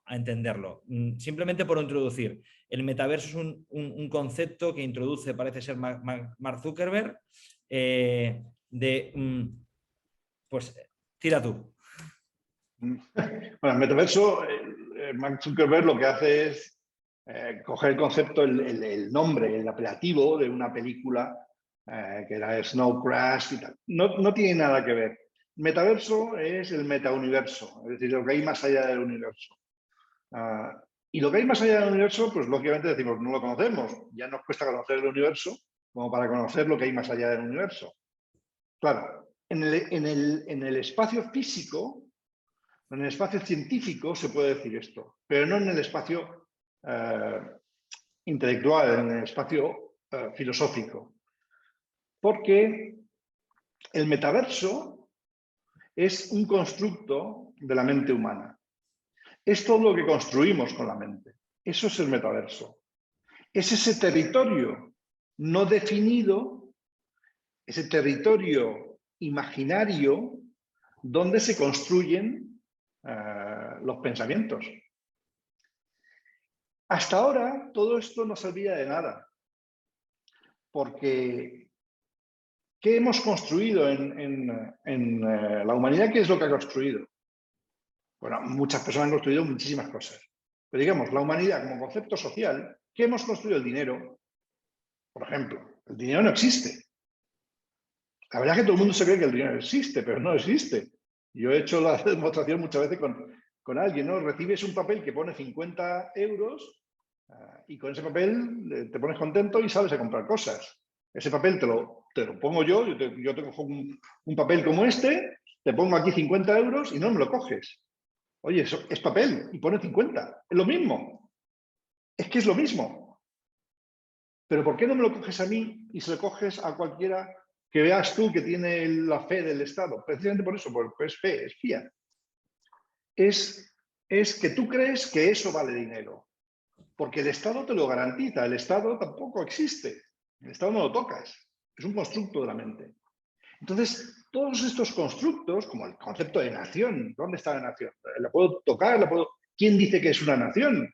entenderlo. Simplemente por introducir. El metaverso es un concepto que introduce, parece ser Mark Zuckerberg, pues tira tú. Bueno, el metaverso, Mark Zuckerberg lo que hace es coger el concepto, el nombre, el apelativo de una película que era Snow Crash y tal. No tiene nada que ver. Metaverso es el metauniverso, es decir, lo que hay más allá del universo. Y lo que hay más allá del universo, pues lógicamente decimos, no lo conocemos. Ya nos cuesta conocer el universo como para conocer lo que hay más allá del universo. Claro, en el espacio físico, en el espacio científico se puede decir esto, pero no en el espacio intelectual, en el espacio filosófico. Porque el metaverso es un constructo de la mente humana. Es todo lo que construimos con la mente. Eso es el metaverso. Es ese territorio no definido, ese territorio imaginario donde se construyen los pensamientos. Hasta ahora todo esto no servía de nada, porque ¿qué hemos construido en la humanidad? ¿Qué es lo que ha construido? Bueno, muchas personas han construido muchísimas cosas. Pero digamos, la humanidad como concepto social, ¿qué hemos construido? El dinero, por ejemplo. El dinero no existe. La verdad es que todo el mundo se cree que el dinero existe, pero no existe. Yo he hecho la demostración muchas veces con alguien, ¿no? Recibes un papel que pone 50 euros y con ese papel te pones contento y sales a comprar cosas. Ese papel te lo pongo yo te cojo un papel como este, te pongo aquí 50 euros y no me lo coges. Oye, eso es papel y pone 50. Es lo mismo. Es que es lo mismo. Pero ¿por qué no me lo coges a mí y se lo coges a cualquiera que veas tú que tiene la fe del Estado? Precisamente por eso, porque es fe, es fiat. Es que tú crees que eso vale dinero. Porque el Estado te lo garantiza. El Estado tampoco existe. El Estado no lo tocas. Es un constructo de la mente. Entonces, todos estos constructos, como el concepto de nación, ¿dónde está la nación? ¿La puedo tocar? ¿Quién dice que es una nación?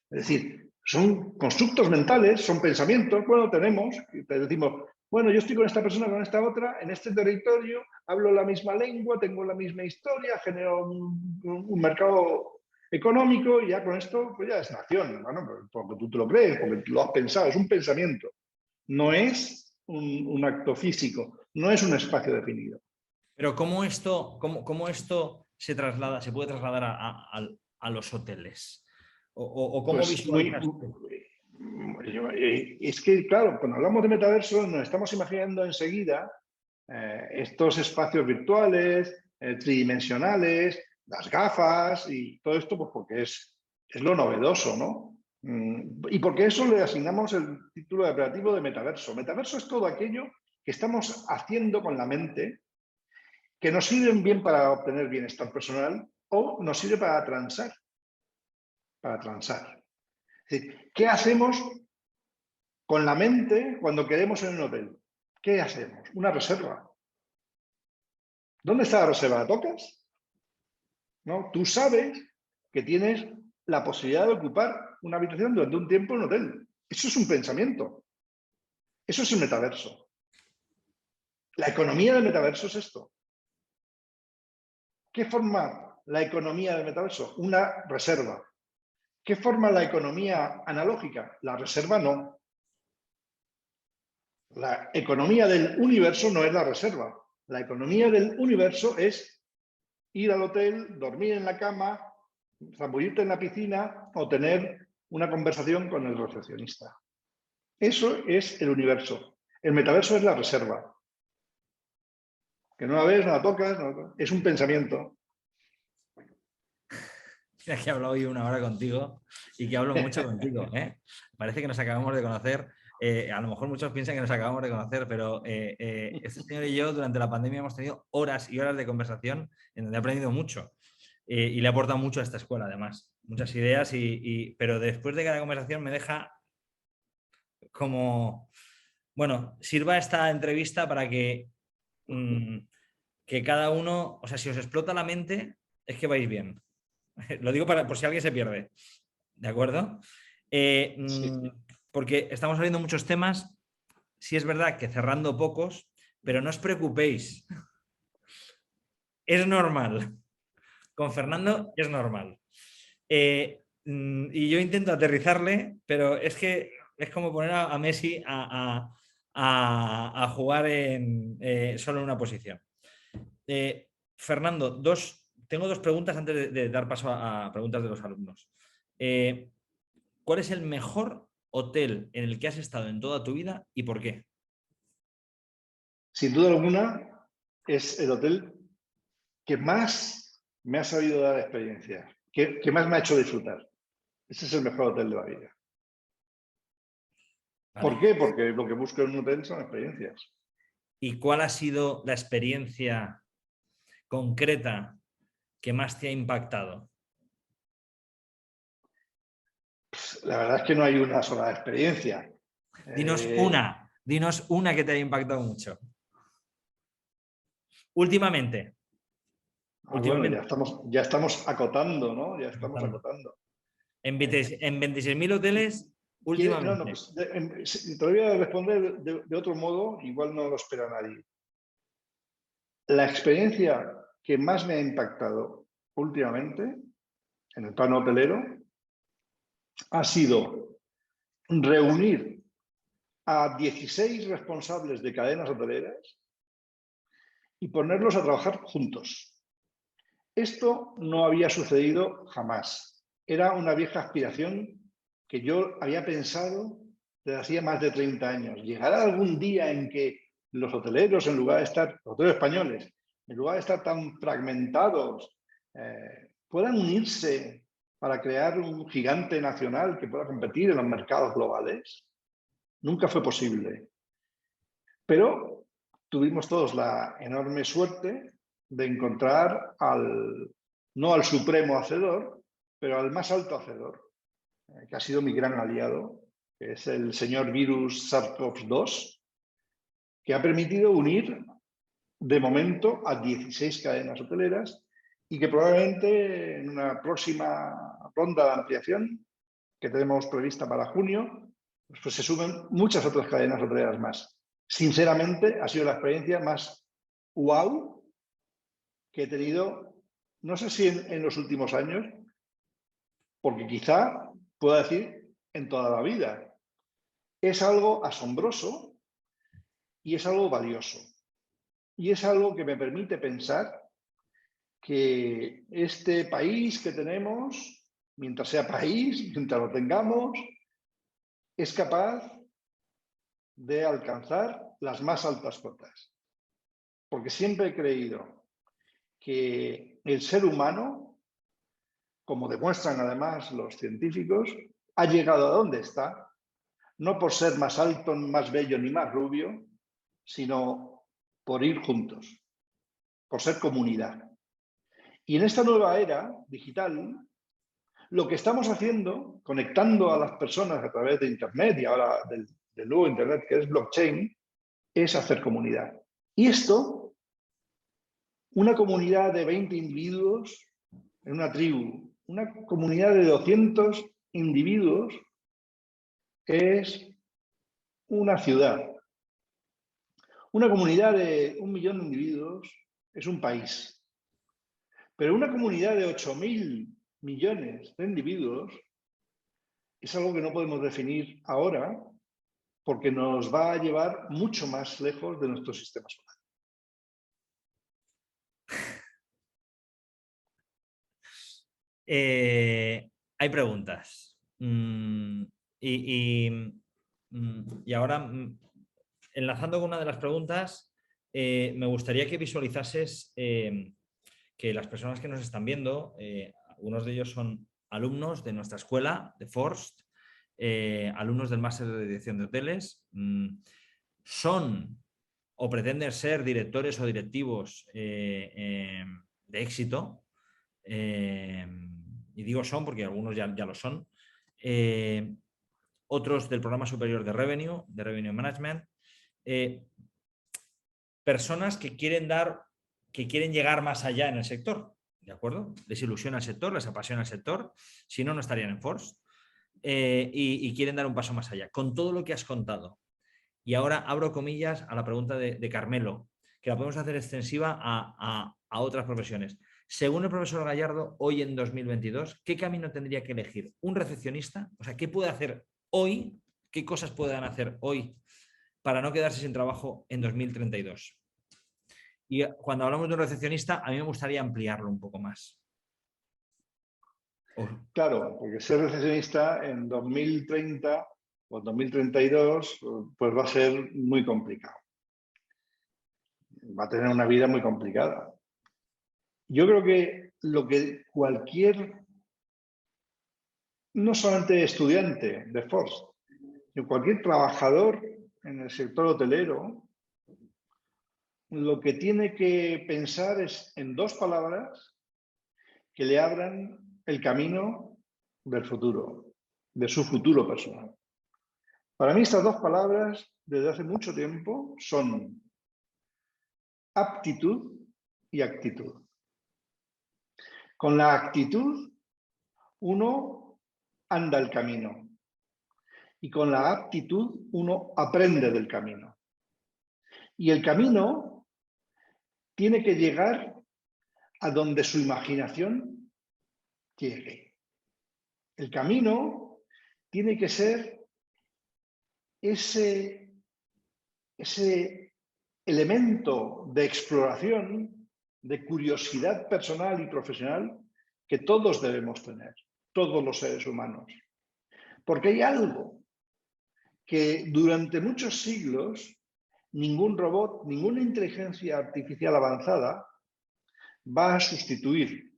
Es decir, son constructos mentales, son pensamientos. Bueno, tenemos, y te decimos, bueno, yo estoy con esta persona, con esta otra, en este territorio, hablo la misma lengua, tengo la misma historia, genero un mercado económico y ya con esto, pues ya es nación. Bueno, porque tú te lo crees, porque lo has pensado, es un pensamiento. No es un acto físico, no es un espacio definido. Pero ¿cómo esto se traslada, se puede trasladar a los hoteles? ¿O cómo Pues visualizas? es que, claro, cuando hablamos de metaverso nos estamos imaginando enseguida estos espacios virtuales, tridimensionales, las gafas y todo esto, pues porque es lo novedoso, ¿no? Y porque eso le asignamos el título de apelativo de metaverso. Metaverso es todo aquello que estamos haciendo con la mente que nos sirven bien para obtener bienestar personal o nos sirve para transar. Para transar. Es decir, ¿qué hacemos con la mente cuando queremos en un hotel? ¿Qué hacemos? Una reserva. ¿Dónde está la reserva? ¿La tocas? ¿No? Tú sabes que tienes la posibilidad de ocupar una habitación durante un tiempo en un hotel. Eso es un pensamiento. Eso es el metaverso. La economía del metaverso es esto. ¿Qué forma la economía del metaverso? Una reserva. ¿Qué forma la economía analógica? La reserva no. La economía del universo no es la reserva. La economía del universo es ir al hotel, dormir en la cama, zambullirte en la piscina o tener una conversación con el recepcionista. Eso es el universo. El metaverso es la reserva. Que no la ves, no la tocas, es un pensamiento. Mira que he hablado hoy 1 hora contigo y que hablo mucho contigo. Parece que nos acabamos de conocer. A lo mejor muchos piensan que nos acabamos de conocer, pero este señor y yo durante la pandemia hemos tenido horas y horas de conversación en donde he aprendido mucho y le he aportado mucho a esta escuela, además. Muchas ideas, pero después de cada conversación me deja como Bueno, sirva esta entrevista para que cada uno, o sea, si os explota la mente, es que vais bien. Lo digo por si alguien se pierde. ¿De acuerdo? Sí. Porque estamos saliendo muchos temas. Sí es verdad que cerrando pocos, pero no os preocupéis. Es normal. Con Fernando es normal. Y yo intento aterrizarle, pero es que es como poner a Messi a jugar solo en una posición. Fernando, tengo dos preguntas antes de dar paso a preguntas de los alumnos. ¿Cuál es el mejor hotel en el que has estado en toda tu vida y por qué? Sin duda alguna, es el hotel que más me ha sabido dar experiencia, que más me ha hecho disfrutar. Ese es el mejor hotel de la vida. ¿Por ¿Vale? qué? Porque lo que busco en un hotel son experiencias. ¿Y cuál ha sido la experiencia concreta que más te ha impactado? La verdad es que no hay una sola experiencia. Dinos una que te haya impactado mucho. Últimamente. Bueno, Últimamente. ya estamos acotando, ¿no? Ya estamos acotando. En 26.000 hoteles, No, no, últimamente. pues te voy a responder de otro modo, igual no lo espera nadie. La experiencia que más me ha impactado últimamente en el plano hotelero ha sido reunir a 16 responsables de cadenas hoteleras y ponerlos a trabajar juntos. Esto no había sucedido jamás. Era una vieja aspiración que yo había pensado desde hacía más de 30 años. ¿Llegará algún día en que los hoteleros, en lugar de estar, los hoteleros españoles, en lugar de estar tan fragmentados, puedan unirse para crear un gigante nacional que pueda competir en los mercados globales? Nunca fue posible. Pero tuvimos todos la enorme suerte de encontrar no al supremo hacedor, pero al más alto hacedor, que ha sido mi gran aliado, que es el señor virus SARS-CoV-2, que ha permitido unir de momento a 16 cadenas hoteleras y que probablemente en una próxima ronda de ampliación que tenemos prevista para junio, pues se sumen muchas otras cadenas hoteleras más. Sinceramente, ha sido la experiencia más wow que he tenido, no sé si en los últimos años, porque quizá pueda decir en toda la vida. Es algo asombroso y es algo valioso. Y es algo que me permite pensar que este país que tenemos, mientras sea país, mientras lo tengamos, es capaz de alcanzar las más altas cotas. Porque siempre he creído que el ser humano, como demuestran además los científicos, ha llegado a donde está, no por ser más alto, más bello ni más rubio, sino por ir juntos, por ser comunidad. Y en esta nueva era digital, lo que estamos haciendo, conectando a las personas a través de Internet y ahora del nuevo Internet que es blockchain, es hacer comunidad. Y esto, una comunidad de 20 individuos en una tribu, una comunidad de 200 individuos es una ciudad. Una comunidad de 1 millón de individuos es un país. Pero una comunidad de 8.000 millones de individuos es algo que no podemos definir ahora porque nos va a llevar mucho más lejos de nuestro sistema solar. Hay preguntas. Y ahora, enlazando con una de las preguntas, me gustaría que visualizases que las personas que nos están viendo, algunos de ellos son alumnos de nuestra escuela, de Forst, alumnos del máster de dirección de hoteles, son o pretenden ser directores o directivos de éxito. Y digo son porque algunos ya lo son. Otros del programa superior de Revenue Management. personas que quieren llegar más allá en el sector, ¿de acuerdo? Les ilusiona el sector, les apasiona el sector, si no, no estarían en Force, y quieren dar un paso más allá. Con todo lo que has contado, y ahora abro comillas a la pregunta de Carmelo, que la podemos hacer extensiva a otras profesiones. Según el profesor Gallardo, hoy en 2022, ¿qué camino tendría que elegir un recepcionista? O sea, ¿qué puede hacer hoy? ¿Qué cosas puedan hacer hoy para no quedarse sin trabajo en 2032? Y cuando hablamos de un recepcionista, a mí me gustaría ampliarlo un poco más. Claro, porque ser recepcionista en 2030 o 2032 pues va a ser muy complicado. Va a tener una vida muy complicada. Yo creo que lo que cualquier, no solamente estudiante de Force, sino cualquier trabajador en el sector hotelero, lo que tiene que pensar es en dos palabras que le abran el camino del futuro, de su futuro personal. Para mí estas dos palabras, desde hace mucho tiempo, son aptitud y actitud. Con la actitud, uno anda el camino y con la aptitud, uno aprende del camino. Y el camino tiene que llegar a donde su imaginación llegue. El camino tiene que ser ese elemento de exploración, de curiosidad personal y profesional que todos debemos tener, todos los seres humanos. Porque hay algo que durante muchos siglos ningún robot, ninguna inteligencia artificial avanzada va a sustituir,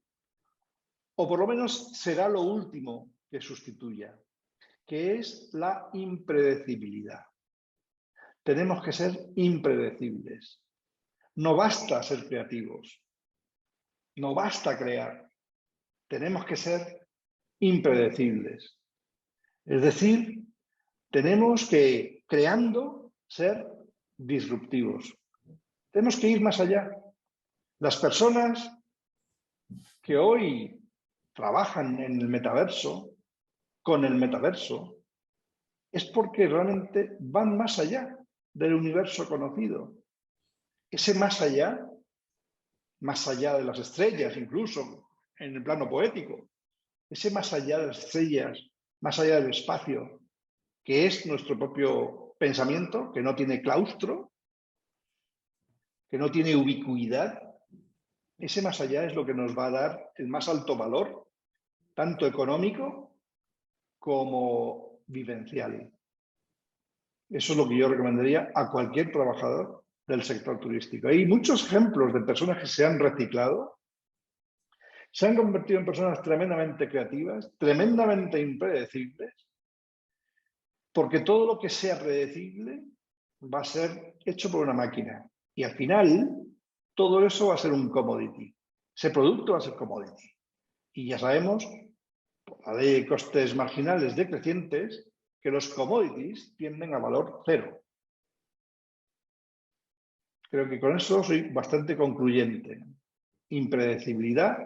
o por lo menos será lo último que sustituya, que es la impredecibilidad. Tenemos que ser impredecibles. No basta ser creativos, no basta crear, tenemos que ser impredecibles. Es decir, tenemos que, creando, ser disruptivos. Tenemos que ir más allá. Las personas que hoy trabajan en el metaverso, con el metaverso, es porque realmente van más allá del universo conocido. Ese más allá de las estrellas, incluso en el plano poético, ese más allá de las estrellas, más allá del espacio, que es nuestro propio pensamiento, que no tiene claustro, que no tiene ubicuidad, ese más allá es lo que nos va a dar el más alto valor, tanto económico como vivencial. Eso es lo que yo recomendaría a cualquier trabajador del sector turístico. Hay muchos ejemplos de personas que se han reciclado, se han convertido en personas tremendamente creativas, tremendamente impredecibles, porque todo lo que sea predecible va a ser hecho por una máquina. Y al final, todo eso va a ser un commodity. Ese producto va a ser commodity. Y ya sabemos, por la ley de costes marginales decrecientes, que los commodities tienden a valor cero. Creo que con eso soy bastante concluyente. Impredecibilidad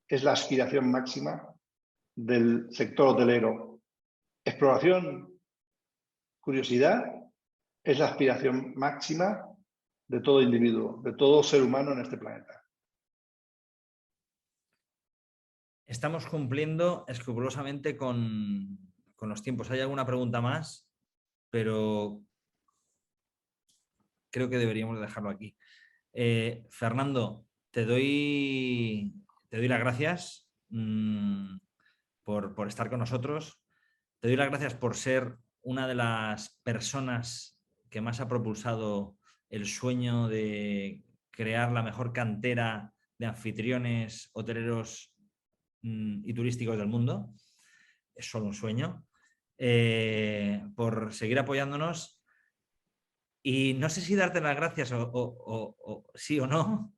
es la aspiración máxima del sector hotelero. Exploración, curiosidad, es la aspiración máxima de todo individuo, de todo ser humano en este planeta. Estamos cumpliendo escrupulosamente con los tiempos. ¿Hay alguna pregunta más? Pero creo que deberíamos dejarlo aquí. Fernando, te doy las gracias por estar con nosotros. Te doy las gracias por ser una de las personas que más ha propulsado el sueño de crear la mejor cantera de anfitriones hoteleros y turísticos del mundo. Es solo un sueño. Por seguir apoyándonos. Y no sé si darte las gracias o sí o no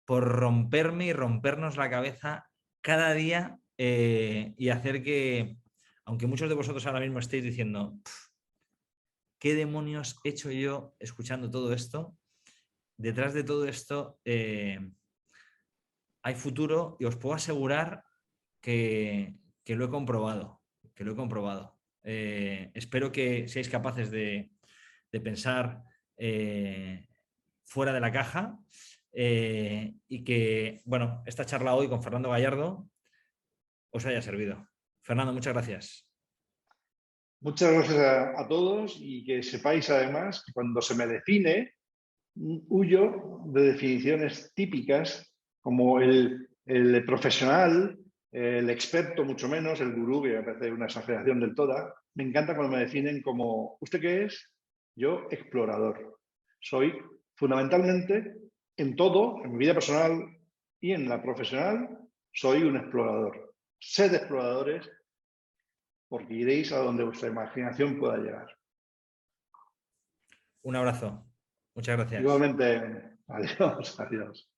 por romperme y rompernos la cabeza cada día y hacer que, aunque muchos de vosotros ahora mismo estéis diciendo ¿qué demonios he hecho yo escuchando todo esto? Detrás de todo esto hay futuro y os puedo asegurar que lo he comprobado, que lo he comprobado. Espero que seáis capaces de pensar fuera de la caja y que, bueno, esta charla hoy con Fernando Gallardo os haya servido. Fernando, muchas gracias. Muchas gracias a todos y que sepáis además que cuando se me define, huyo de definiciones típicas como el profesional, el experto mucho menos, el gurú, que me parece una exageración del toda. Me encanta cuando me definen como, ¿usted qué es? Yo, explorador. Soy fundamentalmente en todo, en mi vida personal y en la profesional, soy un explorador. Sed exploradores porque iréis a donde vuestra imaginación pueda llegar. Un abrazo. Muchas gracias. Igualmente, adiós, adiós.